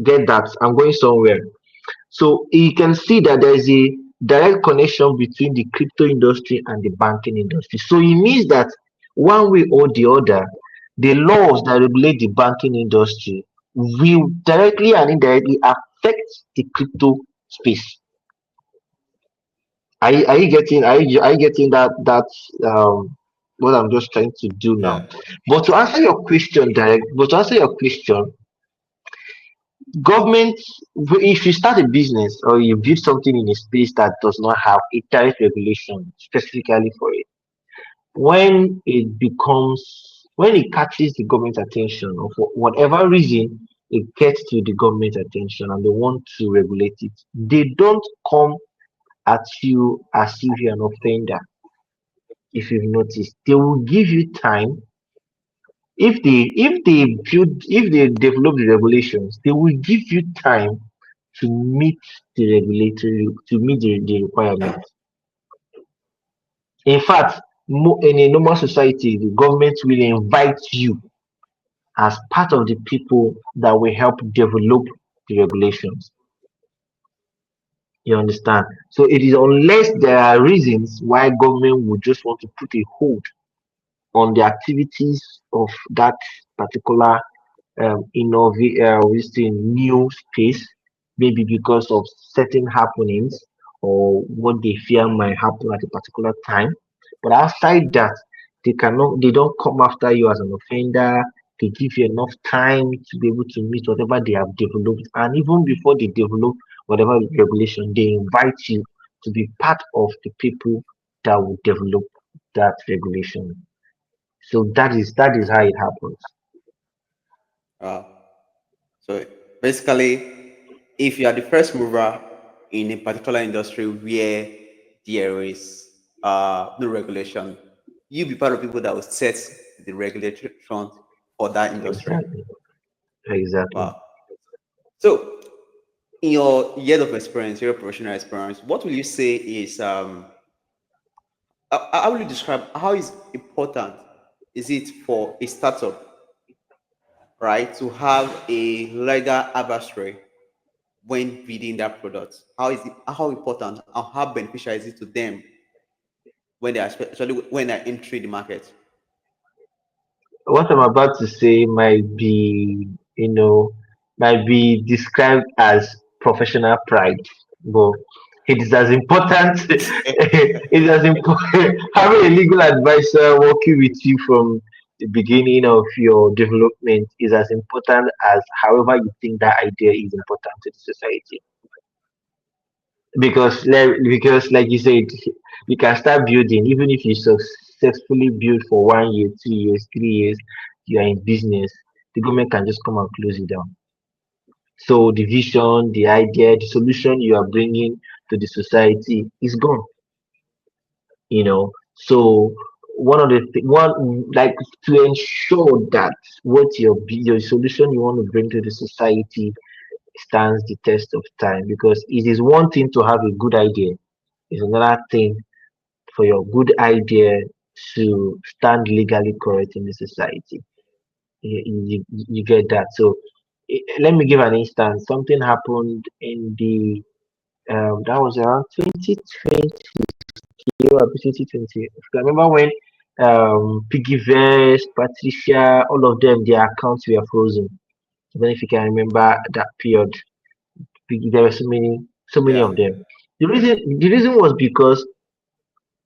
Get that? I'm going somewhere. So you can see that there is a direct connection between the crypto industry and the banking industry. So it means that one way or the other, the laws that regulate the banking industry will directly and indirectly affect the crypto space. Are you getting are you getting what I'm just trying to do now? Yeah. But to answer your question, government, if you start a business or you build something in a space that does not have a tariff regulation specifically for it, when it catches the government attention or for whatever reason it gets to the government attention and they want to regulate it, they don't come at you as if you're an offender. If you've noticed, they will give you time. If they develop the regulations, they will give you time to meet the requirements. In fact, in a normal society, the government will invite you as part of the people that will help develop the regulations. You understand? So it is unless there are reasons why government would just want to put a hold on the activities of that particular we say new space, maybe because of certain happenings or what they fear might happen at a particular time. But outside that, they don't come after you as an offender. They give you enough time to be able to meet whatever they have developed. And even before they develop whatever regulation, they invite you to be part of the people that will develop that regulation. So that is how it happens. uh, so basically, if you are the first mover in a particular industry where there is no regulation, you be part of people that will set the regulation for that industry. Exactly. Exactly. Wow. So, in your years of experience, your professional experience, what will you say is how will you describe how is important is it for a startup, right, to have a legal adversary when bidding that product? How is it, how important and how beneficial is it to them when they are especially when they're entering the market? what I'm about to say might be, you know, might be described as professional pride, but it is as important. It is as important having a legal advisor working with you from the beginning of your development is as important as however you think that idea is important to the society. Because like you said, you can start building even if you successfully build for 1 year, 2 years, 3 years, you are in business, the government can just come and close it down. So the vision, the idea, the solution you are bringing to the society is gone. So one of the one like to ensure that what your solution you want to bring to the society stands the test of time, because it is one thing to have a good idea, it's another thing for your good idea to stand legally correct in the society. You get that? So let me give an instance. Something happened in the that was around 2020 or 2020. I remember when Piggyverse, Patricia, all of them, their accounts were frozen. I don't know if you can remember that period. There were so many Yeah. of them. The reason was because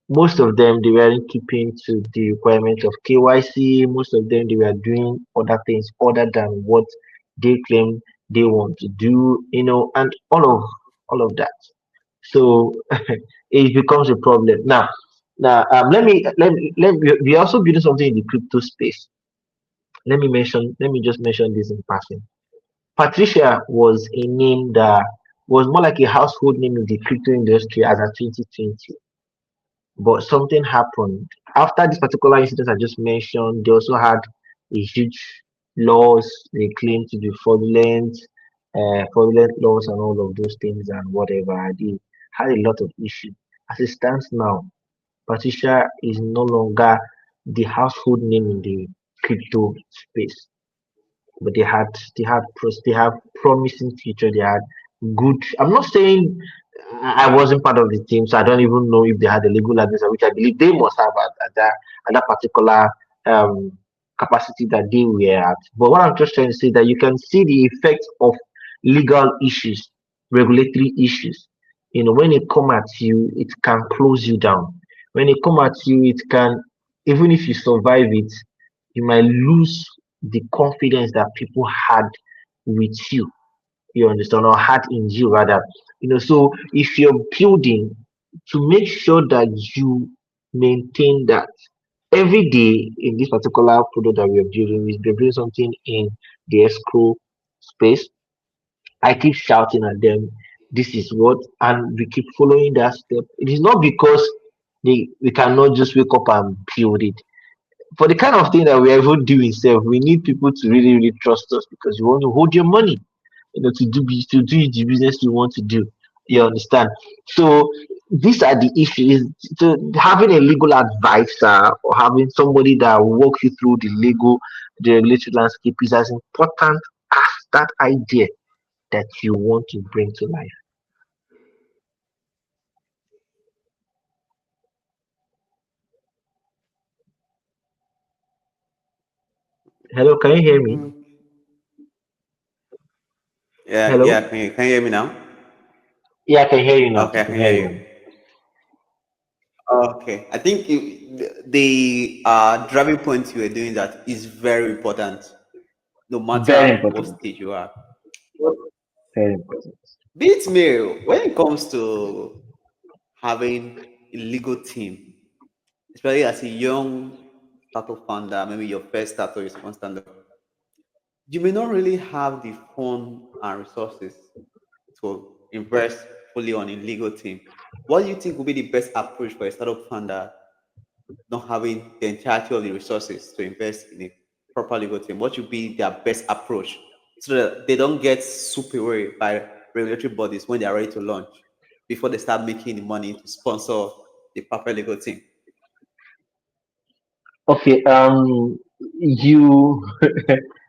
most of them they weren't keeping to the requirements of KYC. Most of them they were doing other things other than what they claim they want to do, and all of that. So it becomes a problem. Now, we also building something in the crypto space. Let me just mention this in passing. Patricia was a name that was more like a household name in the crypto industry as of 2020. But something happened after this particular incident I just mentioned. They also had a huge loss. They claimed to be fraudulent laws and all of those things and whatever. They had a lot of issues. As it stands now, Patricia is no longer the household name in the crypto space, but they have promising future. They had good. I'm not saying I wasn't part of the team, so I don't even know if they had a legal advisor, which I believe they must have at that particular um, capacity that they were at. But what I'm just trying to say that you can see the effect of legal issues, regulatory issues. When it come at you, it can close you down. When it come at you, it can, even if you survive it, you might lose the confidence that people had with you. You understand, or had in you rather. So if you're building, to make sure that you maintain that every day in this particular product that we are building, we're building something in the escrow space. I keep shouting at them, this is what, and we keep following that step. It is not because we cannot just wake up and build it. For the kind of thing that we are even doing, self, we need people to really, really trust us, because you want to hold your money, to do the business you want to do. You understand? So these are the issues. So having a legal advisor or having somebody that will walk you through the regulatory landscape is as important as that idea that you want to bring to life. Hello, can you hear me? Mm, yeah, Hello? yeah. Can you hear me now? Yeah, I can hear you now. Okay, I I can can hear hear you you. now. Okay, I think the driving point you were doing that is very important, no Very matter what important. stage you are. Very important. Beats me when it comes to having a legal team, especially as a young startup founder, maybe your first startup is one stand up. You may not really have the fund and resources to invest fully on a legal team. What do you think would be the best approach for a startup founder not having the entirety of the resources to invest in a proper legal team? What should be their best approach so that they don't get swooped away by regulatory bodies when they are ready to launch before they start making the money to sponsor the proper legal team? Okay, you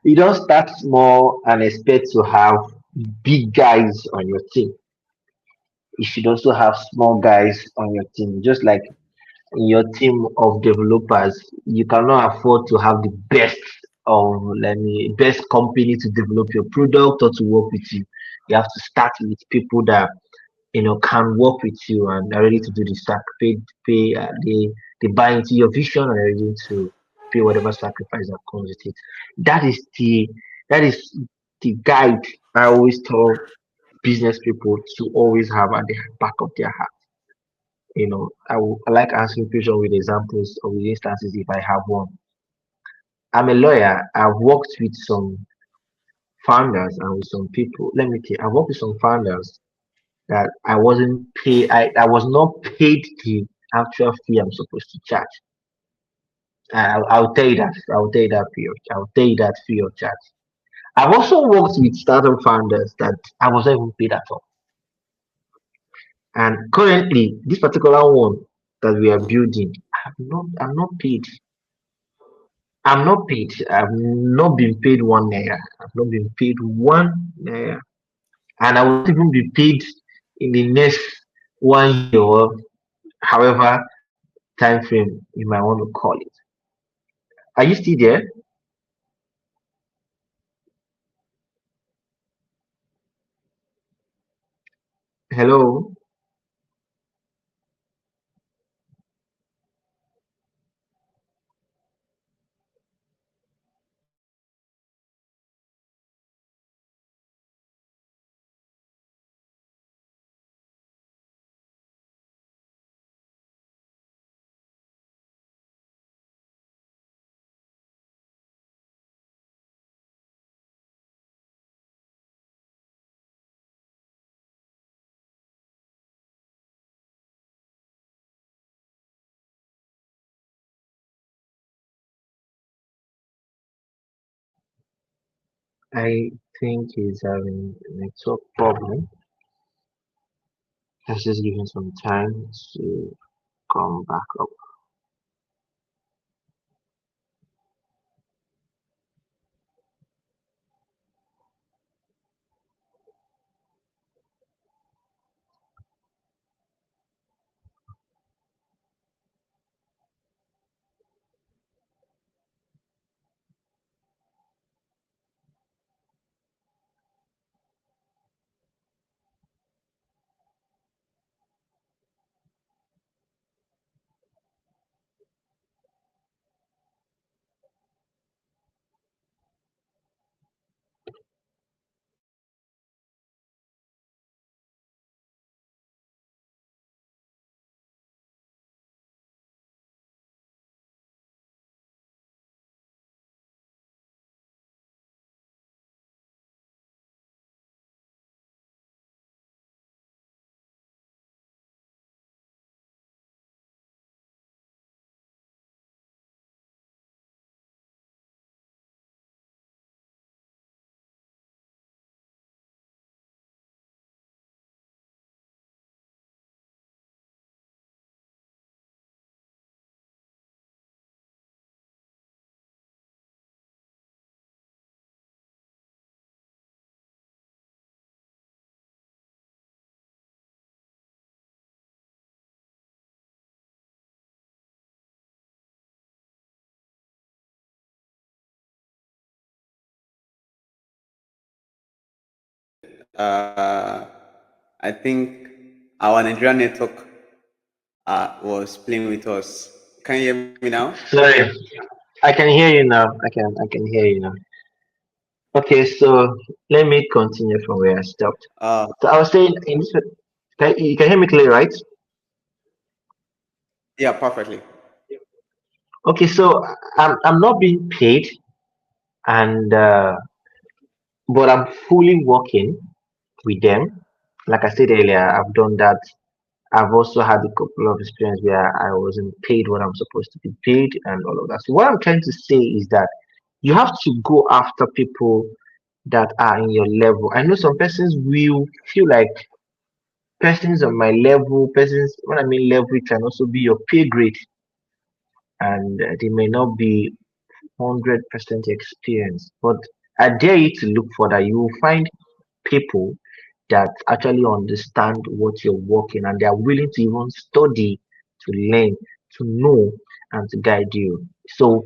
you don't start small and expect to have big guys on your team. You should also have small guys on your team, just like in your team of developers, you cannot afford to have the best of let me best company to develop your product or to work with you. You have to start with people that can work with you and are ready to do the pay they buy into your vision and are ready to pay whatever sacrifice that comes with it. That is the guide I always tell business people to always have at the back of their heart. I like answering questions with examples or with instances if I have one. I'm a lawyer. I've worked with some founders and with some people. Let me tell you, I've worked with some founders that I wasn't paid. I was not paid the actual fee I'm supposed to charge. I'll tell you that. I'll tell you that fee. I'll tell you that fee of charge. I've also worked with startup founders that I wasn't even paid at all. And currently, this particular one that we are building, I'm not paid. I'm not paid. I've not been paid one naira. I've not been paid one naira. And I will not even be paid in the next 1 year or however time frame you might want to call it. Are you still there? Hello? I think he's having a network problem. Let's just give him some time to come back up. Uh, I think our Nigerian network was playing with us. Can you hear me now? Sorry, I can hear you now. I can hear you now. Okay, so let me continue from where I stopped. So I was saying you can hear me clearly, right? Yeah, perfectly. Okay, so I'm not being paid and but I'm fully working with them. Like I said earlier, I've done that. I've also had a couple of experience where I wasn't paid what I'm supposed to be paid and all of that. So what I'm trying to say is that you have to go after people that are in your level. I know some persons will feel like persons on my level, persons when I mean level, it can also be your pay grade, and they may not be 100% experienced. But I dare you to look for that. You will find people that actually understand what you're working and they are willing to even study to learn to know and to guide you. So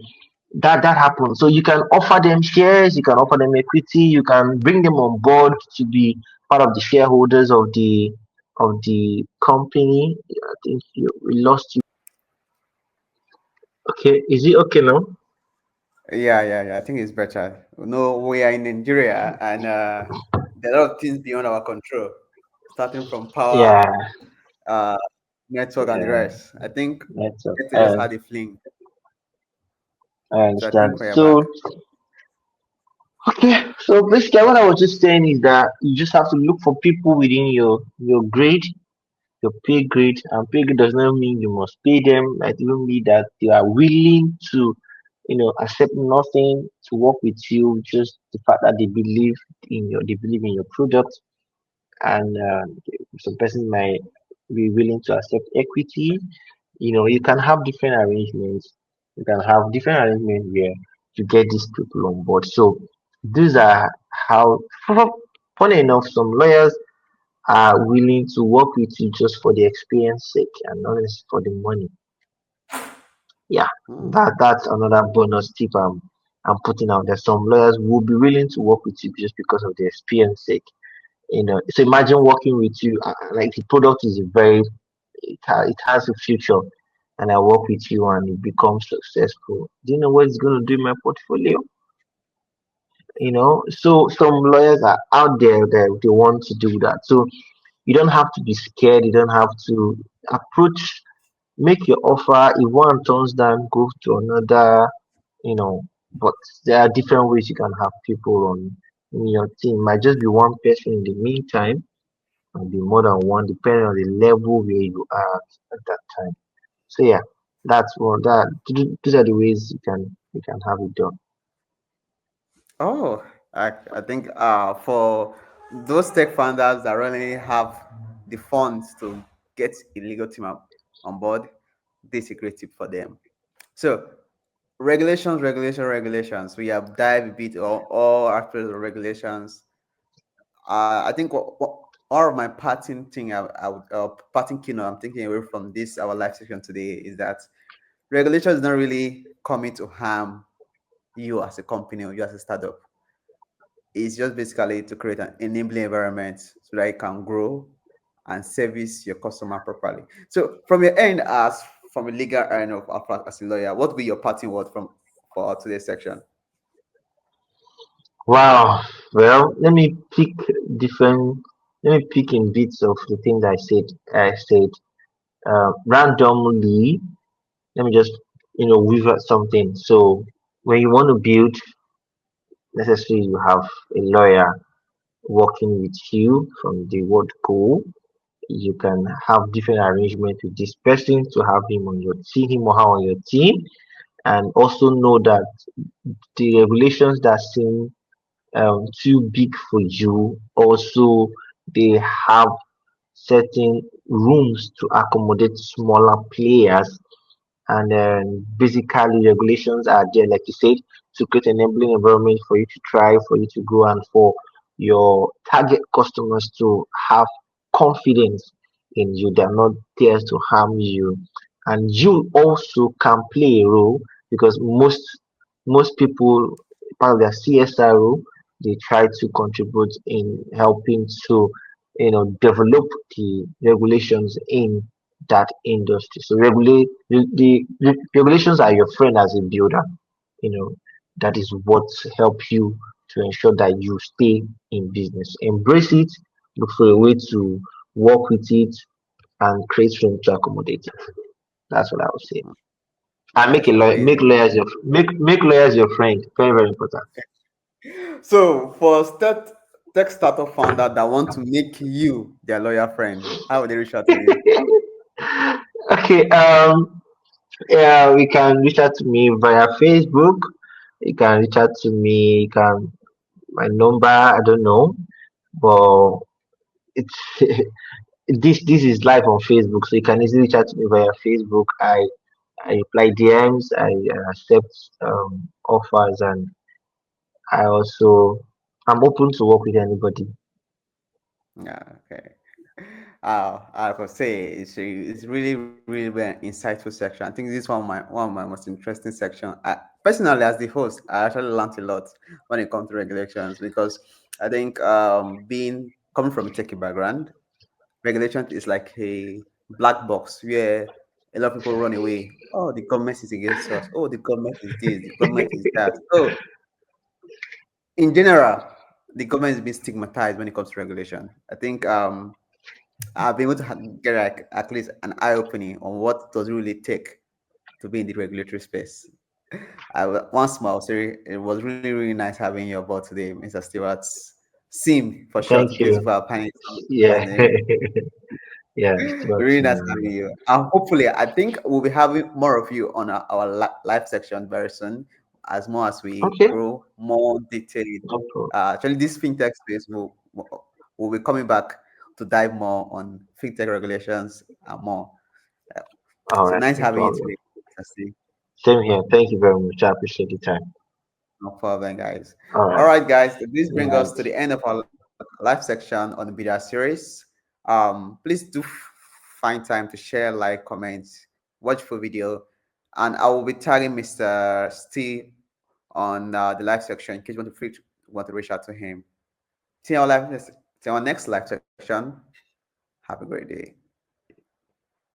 that happens. So you can offer them shares, you can offer them equity, you can bring them on board to be part of the shareholders of the company. I think we lost you. Okay, is it okay now? Yeah. I think it's better. No, we are in Nigeria, and there are a lot of things beyond our control, starting from power, Yeah, uh, network, and the yeah, rest. I think that's it just had a fling. I So I understand. think we're back. So okay, so basically what I was just saying is that you just have to look for people within your grade, your pay grade, and pay grade does not mean you must pay them. It even mean that they are willing to, accept nothing to work with you. Just the fact that they believe in your product, and some person might be willing to accept equity. You can have different arrangements. You can have different arrangements where to get these people on board. So these are how, funny enough, some lawyers are willing to work with you just for the experience sake and not necessarily for the money. Yeah, Hmm. that's another bonus tip I'm putting out there. Some lawyers will be willing to work with you just because of the experience sake. So imagine working with you, like the product is it has a future, and I work with you and it becomes successful. Do you know what it's going to do in my portfolio? So some lawyers are out there that they want to do that. So you don't have to be scared. You don't have to approach, make your offer. If one turns down, go to another. You know, but there are different ways you can have people on in your team. Might just be one person in the meantime, might be more than one, depending on the level where you are at that time. So yeah, that's one. These are the ways you can have it done. Oh, I think for those tech founders that really have the funds to get a legal team on board, this is a great tip for them. So regulations. We have dived a bit on all aspects of regulations. I think all of my parting thing, parting keynote I'm taking away from this our live session today is that regulation is not really coming to harm you as a company or you as a startup. It's just basically to create an enabling environment so that you can grow and service your customer properly. So from your end, as from a legal end as a lawyer, what will be your parting word from for today's section? Wow. Well, different. Let me pick in bits of the things I said randomly. Let me just weave out something. So when you want to build, necessarily you have a lawyer working with you from the word go. You can have different arrangement with this person to have him or her on your team, and also know that the regulations that seem too big for you also they have certain rooms to accommodate smaller players, and then basically regulations are there, like you said, to create an enabling environment for you to try, for you to grow, and for your target customers to have confidence in you. They're not there to harm you, and you also can play a role because most people, part of their CSR role, they try to contribute in helping to develop the regulations in that industry. So the regulations are your friend as a builder. You know that is what help you to ensure that you stay in business. Embrace it. Look for a way to work with it and create room to accommodate it. That's what I would say. And That's amazing. make lawyers your friend. Very very important. So for tech startup founder that want to make you their lawyer friend, how would they reach out to you? Okay. Yeah, we can reach out to me via Facebook. You can reach out to me. You can my number. I don't know, but it's this is live on Facebook, so you can easily reach out to me via Facebook. I reply DMs. I accept offers, and I'm open to work with anybody. Yeah, okay. I would say it's really, really very insightful section. I think this is one of my most interesting section. Personally, as the host, I actually learned a lot when it comes to regulations because I think being coming from a techie background, regulation is like a black box where a lot of people run away. Oh, the government is against us. Oh, the government is this. The government is that. So in general, the government is being stigmatized when it comes to regulation. I think I've been able to get like at least an eye opening on what does it really take to be in the regulatory space. Once more, sorry, it was really, really nice having you aboard today, Mr. Stewart's Sim for short, Thank in case you. people are planning his Yeah, name. yeah, Stuart. Really nice having you. And hopefully, I think we'll be having more of you on our live section very soon, as more as we Okay, grow more detailed. no problem. Actually, this fintech space will be coming back to dive more on fintech regulations and more. Uh, All so right, nice no having you problem. today, Mr. Steve. Same here. Thank you very much. I appreciate the time. No problem, guys. All All right. right, guys. This brings Yeah. us to the end of our live section on the video series. Please do find time to share, like, comment, watch full video, and I will be tagging Mr. Steve on the live section in case want to reach out to him. See you our next live section. Have a great day.